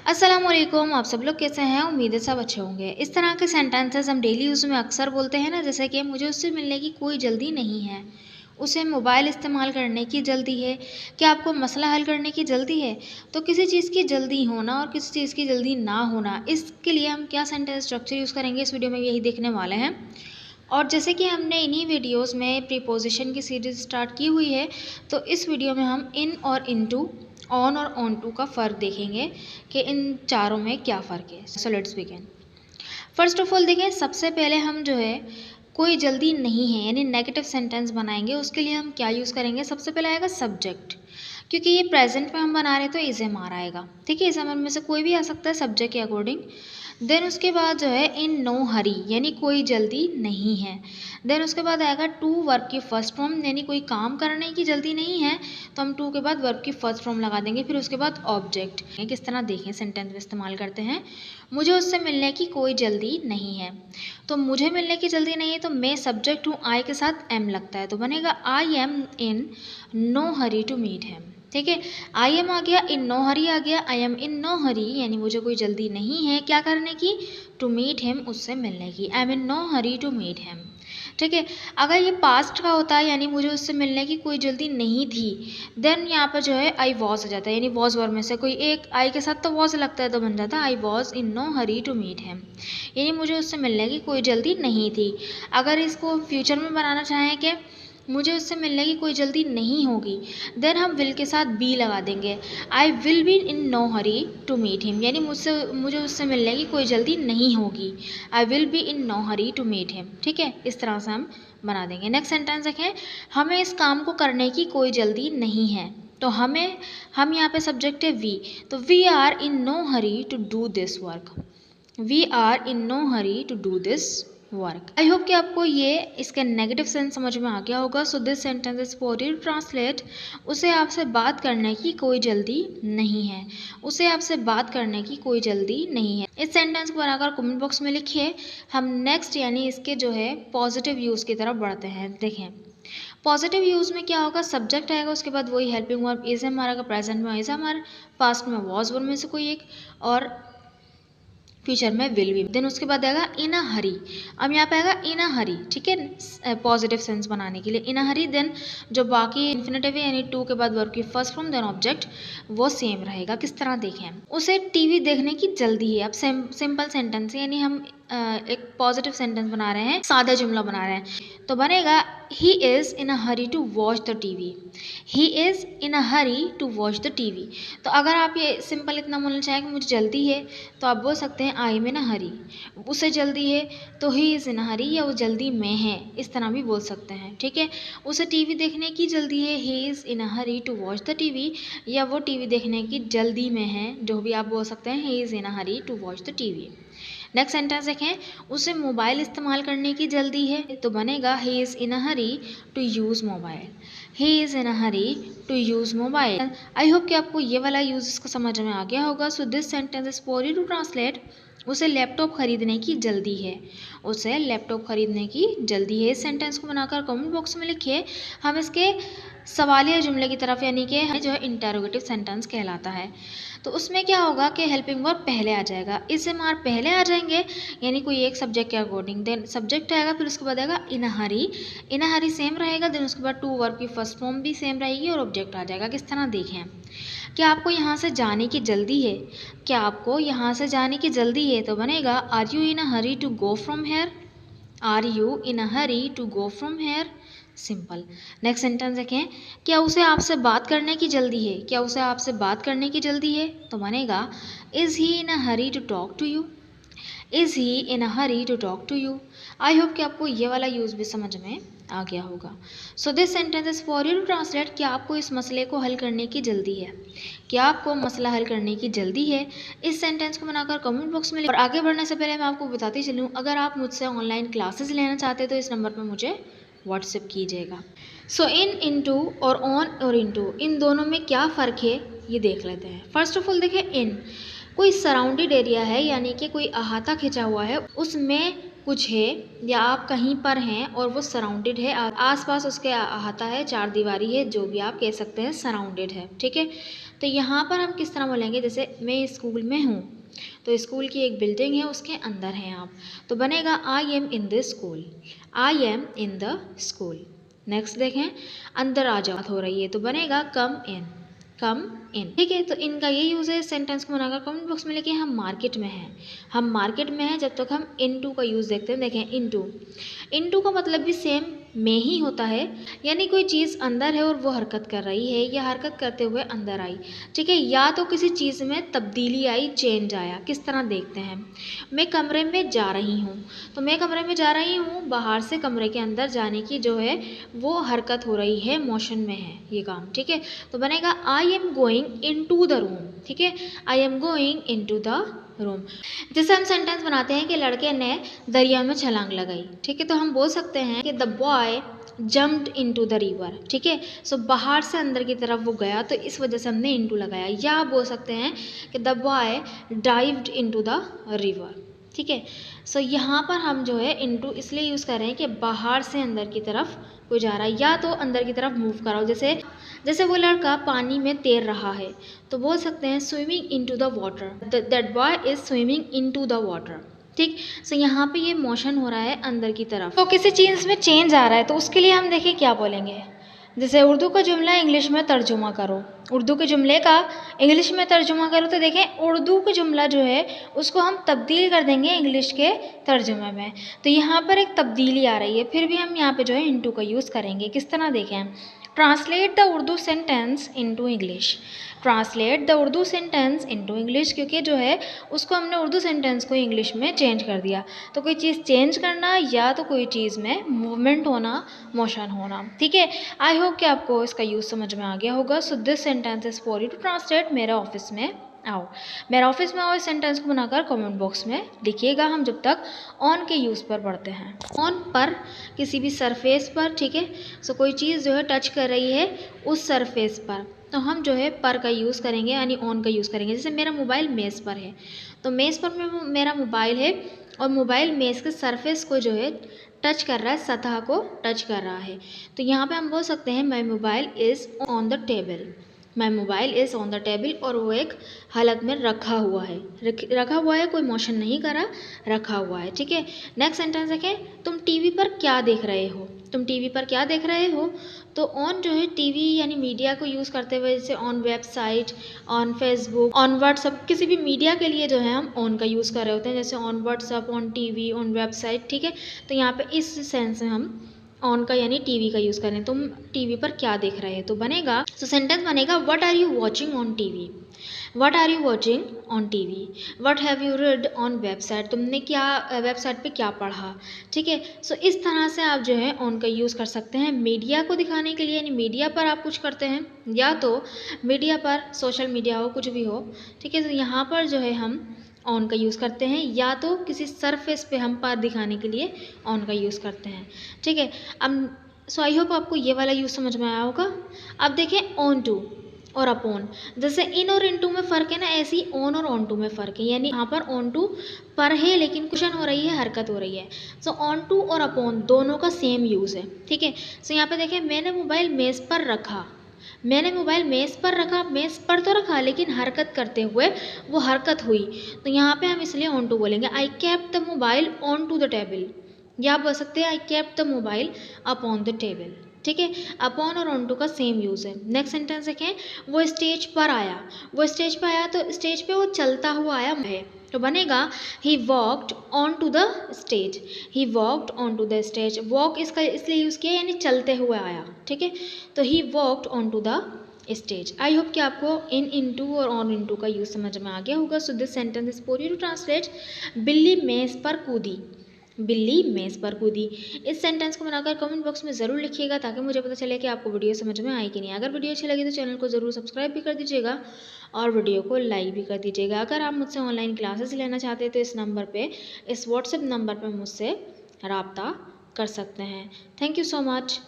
अस्सलामुअलैकुम। आप सब लोग कैसे हैं? उम्मीद है सब अच्छे होंगे। इस तरह के सेंटेंसेस हम डेली यूज़ में अक्सर बोलते हैं ना, जैसे कि मुझे उससे मिलने की कोई जल्दी नहीं है, उसे मोबाइल इस्तेमाल करने की जल्दी है, क्या आपको मसला हल करने की जल्दी है। तो किसी चीज़ की जल्दी होना और किसी चीज़ की जल्दी ना होना, इसके लिए हम क्या सेंटेंस स्ट्रक्चर यूज़ करेंगे, इस वीडियो में यही देखने वाले हैं। और जैसे कि हमने इन्हीं वीडियोस में प्रीपोजिशन की सीरीज़ स्टार्ट की हुई है, तो इस वीडियो में हम इन और इनटू, ऑन और ऑन टू का फ़र्क देखेंगे कि इन चारों में क्या फ़र्क है। So let's begin. First of all देखें, सबसे पहले हम जो है कोई जल्दी नहीं है यानी नेगेटिव सेंटेंस बनाएंगे। उसके लिए हम क्या यूज़ करेंगे? सबसे पहले आएगा सब्जेक्ट, क्योंकि ये प्रेजेंट में हम बना रहे हैं तो इज़ एम आर आएगा। ठीक है, इज़ एम आर में से कोई भी आ सकता है सब्जेक्ट के अकॉर्डिंग। देन उसके बाद जो है इन नो हरी यानी कोई जल्दी नहीं है। देन उसके बाद आएगा टू, वर्ब की फर्स्ट फॉर्म यानी कोई काम करने की जल्दी नहीं है, तो हम टू के बाद वर्ब की फर्स्ट फॉर्म लगा देंगे। फिर उसके बाद ऑब्जेक्ट। किस तरह देखें सेंटेंस में इस्तेमाल करते हैं। मुझे उससे मिलने की कोई जल्दी नहीं है, तो मुझे मिलने की जल्दी नहीं है तो मैं सब्जेक्ट हूँ, आई के साथ एम लगता है तो बनेगा I am in no hurry to meet him. ठीक है, आई एम आ गया, इन नो हरी आ गया, आई एम इन नो हरी यानी मुझे कोई जल्दी नहीं है क्या करने की, टू मीट हिम, उससे मिलने की। I am in no hurry to meet him. ठीक है, अगर ये पास्ट का होता है यानी मुझे उससे मिलने की कोई जल्दी नहीं थी, देन यहाँ पर जो है आई वॉज आ जाता है, यानी वॉज वर्ब में से कोई एक आई के साथ तो वॉज लगता है तो बन जाता है I was in no hurry to meet him, यानी मुझे उससे मिलने की कोई जल्दी नहीं थी। अगर इसको फ्यूचर में बनाना चाहें कि मुझे उससे मिलने की कोई जल्दी नहीं होगी, देन हम विल के साथ बी लगा देंगे। I will be in no hurry to meet him, यानी मुझे उससे मिलने की कोई जल्दी नहीं होगी। I will be in no hurry to meet him. ठीक है, इस तरह से हम बना देंगे। नेक्स्ट सेंटेंस देखें, हमें इस काम को करने की कोई जल्दी नहीं है, तो हम यहाँ पे सब्जेक्ट है वी, तो we are in no hurry to do this work. We are in no hurry to do this work. I hope कि आपको ये इसके नेगेटिव सेंस समझ में आ गया होगा। So this sentence is for you translate, उसे आपसे बात करने की कोई जल्दी नहीं है, उसे आपसे बात करने की कोई जल्दी नहीं है। इस सेंटेंस को बनाकर कमेंट बॉक्स में लिखिए। हम नेक्स्ट यानी इसके जो है पॉजिटिव यूज़ की तरफ बढ़ते हैं। देखें पॉजिटिव यूज़ में क्या होगा, सब्जेक्ट आएगा, उसके बाद वही हेल्पिंग वर्ब इज एम आएगा, प्रेजेंट में इज एम आर, पास्ट में वॉज वर्ब में से कोई एक, और फ्यूचर में विल बी। देन उसके बाद आएगा इन अ हरी। अब यहाँ पे आएगा इन अ हरी, ठीक है, पॉजिटिव सेंस बनाने के लिए इन अ हरी। देन जो बाकी इन्फिनेटिव है यानी टू के बाद वर्ब की फर्स्ट फॉर्म देन ऑब्जेक्ट, वो सेम रहेगा। किस तरह देखें, उसे टीवी देखने की जल्दी है। अब सिंपल सेंटेंस है यानी हम एक पॉजिटिव सेंटेंस बना रहे हैं, सादा जुमला बना रहे हैं, तो बनेगा he is in a hurry to watch the TV. He is in a hurry to watch the TV. तो अगर आप ये सिंपल इतना बोलना चाहें कि मुझे जल्दी है, तो आप बोल सकते हैं आई एम इन अ हरी। उसे जल्दी है तो ही इज़ इन अ हरी, या वो जल्दी में है, इस तरह भी बोल सकते हैं। ठीक है, उसे टीवी देखने की जल्दी है, he is in a hurry to watch the TV, या वो टीवी देखने की जल्दी में है, जो भी आप बोल सकते हैं, he is in a hurry to watch the TV. Next sentence देखें, उसे मोबाइल इस्तेमाल करने की जल्दी है, तो बनेगा he is in a hurry to use mobile. He is in a hurry to use mobile. I hope कि आपको ये वाला यूज़ इसका समझ में आ गया होगा। So this sentence is for you to translate, उसे लैपटॉप खरीदने की जल्दी है, उसे लैपटॉप खरीदने की जल्दी है। इस सेंटेंस को बनाकर कमेंट बॉक्स में लिखिए। हम इसके सवालिया जुमले की तरफ यानी कि जो है इंटरोगेटिव सेंटेंस कहलाता है, तो उसमें क्या होगा कि हेल्पिंग वर्ब पहले आ जाएगा, इस एम आर पहले आ जाएंगे, यानी कोई एक सब्जेक्ट के अकॉर्डिंग। देन सब्जेक्ट आएगा, फिर उसके बाद आएगा इन हरी, इन हरी सेम रहेगा। देन उसके बाद टू वर्ब की फर्स्ट फॉर्म भी सेम रहेगी और ऑब्जेक्ट आ जाएगा। किस तरह देखें, क्या आपको यहाँ से जाने की जल्दी है, क्या आपको यहाँ से जाने की जल्दी है, तो बनेगा are you in a hurry to go from here. Are you in a hurry to go from here, simple. Next sentence देखें, क्या उसे आपसे बात करने की जल्दी है, क्या उसे आपसे बात करने की जल्दी है, तो बनेगा is he in a hurry to talk to you. Is he in a hurry to talk to you. I hope कि आपको ये वाला यूज़ भी समझ में आ गया होगा। So this sentence is for you to translate, क्या आपको इस मसले को हल करने की जल्दी है, क्या आपको मसला हल करने की जल्दी है। इस सेंटेंस को बनाकर कमेंट बॉक्स में और आगे बढ़ने से पहले मैं आपको बताती चलूँ, अगर आप मुझसे ऑनलाइन क्लासेस लेना चाहते हैं तो इस नंबर पर मुझे व्हाट्सएप कीजिएगा। सो इन, इनटू और ऑन और इनटू, इन दोनों में क्या फ़र्क है ये देख लेते हैं। फर्स्ट ऑफ ऑल देखिए, इन कोई सराउंडेड एरिया है यानी कि कोई अहाता खिंचा हुआ है, उसमें कुछ है या आप कहीं पर हैं और वो सराउंडेड है, आसपास उसके अहाता है, चार दीवारी है, जो भी आप कह सकते हैं, सराउंडेड है। ठीक है, तो यहाँ पर हम किस तरह बोलेंगे, जैसे मैं स्कूल में हूँ, तो स्कूल की एक बिल्डिंग है, उसके अंदर हैं आप, तो बनेगा I am in the school, I am in the school. Next देखें, अंदर आ जाओ हो रही है, तो बनेगा कम इन, कम इन। ठीक है, तो इनका ये यूज़ है सेंटेंस को बनाकर। कमेंट बॉक्स में लिखिए हम मार्केट में हैं, हम मार्केट में हैं, जब तक हम इनटू का यूज़ देखते हैं। देखें इनटू, इनटू का मतलब भी सेम में ही होता है, यानी कोई चीज़ अंदर है और वो हरकत कर रही है, या हरकत करते हुए अंदर आई। ठीक है, या तो किसी चीज़ में तब्दीली आई, चेंज आया। किस तरह देखते हैं, मैं कमरे में जा रही हूँ, तो मैं कमरे में जा रही हूँ, बाहर से कमरे के अंदर जाने की जो है वो हरकत हो रही है, मोशन में है ये काम। ठीक है, तो बनेगा I am going in to the room. ठीक है, I am going in to the room. जैसे हम सेंटेंस बनाते हैं कि लड़के ने दरिया में छलांग लगाई। ठीक है, तो हम बोल सकते हैं कि the boy jumped into the river. ठीक है, सो बाहर से अंदर की तरफ वो गया, तो इस वजह से हमने इनटू लगाया। या आप बोल सकते हैं कि the boy dived into the river. ठीक है, सो यहाँ पर हम जो है इनटू इसलिए यूज़ कर रहे हैं कि बाहर से अंदर की तरफ कोई जा रहा है, या तो अंदर की तरफ मूव कराओ। जैसे जैसे वो लड़का पानी में तैर रहा है, तो बोल सकते हैं swimming into the water, that boy is swimming into the water. ठीक, सो यहाँ पे ये मोशन हो रहा है अंदर की तरफ, तो किसी चीज़ में चेंज आ रहा है, तो उसके लिए हम देखिए क्या बोलेंगे। जैसे उर्दू का जुमला इंग्लिश में तर्जुमा करो, उर्दू के जुमले का इंग्लिश में तर्जुमा करो, तो देखें उर्दू का जुमला जो है उसको हम तब्दील कर देंगे इंग्लिश के तर्जुमे में, तो यहाँ पर एक तब्दीली आ रही है। फिर भी हम यहाँ पे जो है इनटू का यूज़ करेंगे। किस तरह देखें, translate the Urdu sentence into English, translate the Urdu sentence into English, क्योंकि जो है उसको हमने उर्दू सेंटेंस को इंग्लिश में चेंज कर दिया। तो कोई चीज़ चेंज करना, या तो कोई चीज़ में मूवमेंट होना, मोशन होना। ठीक है, आई होप कि आपको इसका यूज़ समझ में आ गया होगा। So this sentence is for you to translate, मेरे ऑफिस में आओ। मेरे ऑफिस में आओ इस सेंटेंस को बनाकर कमेंट बॉक्स में लिखिएगा। हम जब तक ऑन के यूज़ पर पढ़ते हैं, ऑन पर किसी भी सरफेस पर। ठीक है, सो कोई चीज़ जो है टच कर रही है उस सरफेस पर, तो हम जो है पर का यूज़ करेंगे, यानी ऑन का यूज़ करेंगे। जैसे मेरा मोबाइल मेज़ पर है, तो मेज़ पर मेरा मोबाइल है, और मोबाइल मेज़ के सरफेस को जो है टच कर रहा है, सतह को टच कर रहा है, तो यहाँ पे हम बोल सकते हैं my mobile is on the table, my mobile is on the table, और वो एक हालत में रखा हुआ है, रखा हुआ है, कोई मोशन नहीं करा, रखा हुआ है। ठीक है, नेक्स्ट सेंटेंस देखें, तुम टीवी पर क्या देख रहे हो, तुम टीवी पर क्या देख रहे हो, तो ऑन जो है टीवी यानी मीडिया को यूज़ करते हुए, जैसे on website, on Facebook, on WhatsApp, किसी भी मीडिया के लिए जो है हम ऑन का यूज़ कर रहे होते हैं, जैसे on WhatsApp, on TV, on website. ठीक है, तो यहाँ पे इस सेंस में हम ऑन का यानी टीवी का यूज़ करें। तुम टीवी पर क्या देख रहे हो, तो बनेगा, तो सेंटेंस बनेगा what are you watching on TV, what are you watching on TV, what have you read on website, तुमने क्या वेबसाइट पे क्या पढ़ा। ठीक है, सो इस तरह से आप जो है ऑन का यूज़ कर सकते हैं मीडिया को दिखाने के लिए, यानी मीडिया पर आप कुछ करते हैं, या तो मीडिया पर सोशल मीडिया हो, कुछ भी हो। ठीक है, तो यहाँ पर जो है हम ऑन का यूज़ करते हैं, या तो किसी सरफेस पे हम पर दिखाने के लिए ऑन का यूज़ करते हैं। ठीक है, अब सो आई होप आपको ये वाला यूज़ समझ में आया होगा। अब देखें ऑन टू और अपॉन, जैसे इन और इनटू में फ़र्क है ना, ऐसे ही ऑन और ऑन टू में फ़र्क है, यानी यहाँ पर ऑन टू पर है लेकिन क्वेश्चन हो रही है, हरकत हो रही है। सो ऑन टू और अपॉन दोनों का सेम यूज़ है। ठीक है, सो यहाँ पे देखें, मैंने मोबाइल मेज़ पर रखा, मैंने मोबाइल मेज़ पर रखा, मेज़ पर तो रखा लेकिन हरकत करते हुए वो हरकत हुई, तो यहाँ पे हम इसलिए ऑन टू बोलेंगे। I kept the mobile on to the table, या आप बोल सकते हैं I kept the mobile upon the table. ठीक है, अपॉन और ऑन टू का सेम यूज़ है। नेक्स्ट सेंटेंस देखें, वो स्टेज पर आया, वो स्टेज पर आया, तो स्टेज पे वो चलता हुआ आया है, तो बनेगा he walked on to the stage, he walked on to the stage. Walk इसका इसलिए यूज़ किया यानी चलते हुए आया। ठीक है, तो he walked on to the stage. I hope कि आपको इन इनटू और ऑन इनटू का यूज़ समझ में आ गया होगा। So this sentence is for you to translate, बिल्ली मेज़ पर कूदी, बिल्ली मेज़ पर कूदी। इस सेंटेंस को बनाकर कमेंट बॉक्स में ज़रूर लिखिएगा, ताकि मुझे पता चले कि आपको वीडियो समझ में आई कि नहीं। अगर वीडियो अच्छी लगी तो चैनल को ज़रूर सब्सक्राइब भी कर दीजिएगा, और वीडियो को लाइक भी कर दीजिएगा। अगर आप मुझसे ऑनलाइन क्लासेस लेना चाहते हैं तो इस नंबर पे, इस व्हाट्सएप नंबर पे मुझसे रब्ता कर सकते हैं। Thank you so much.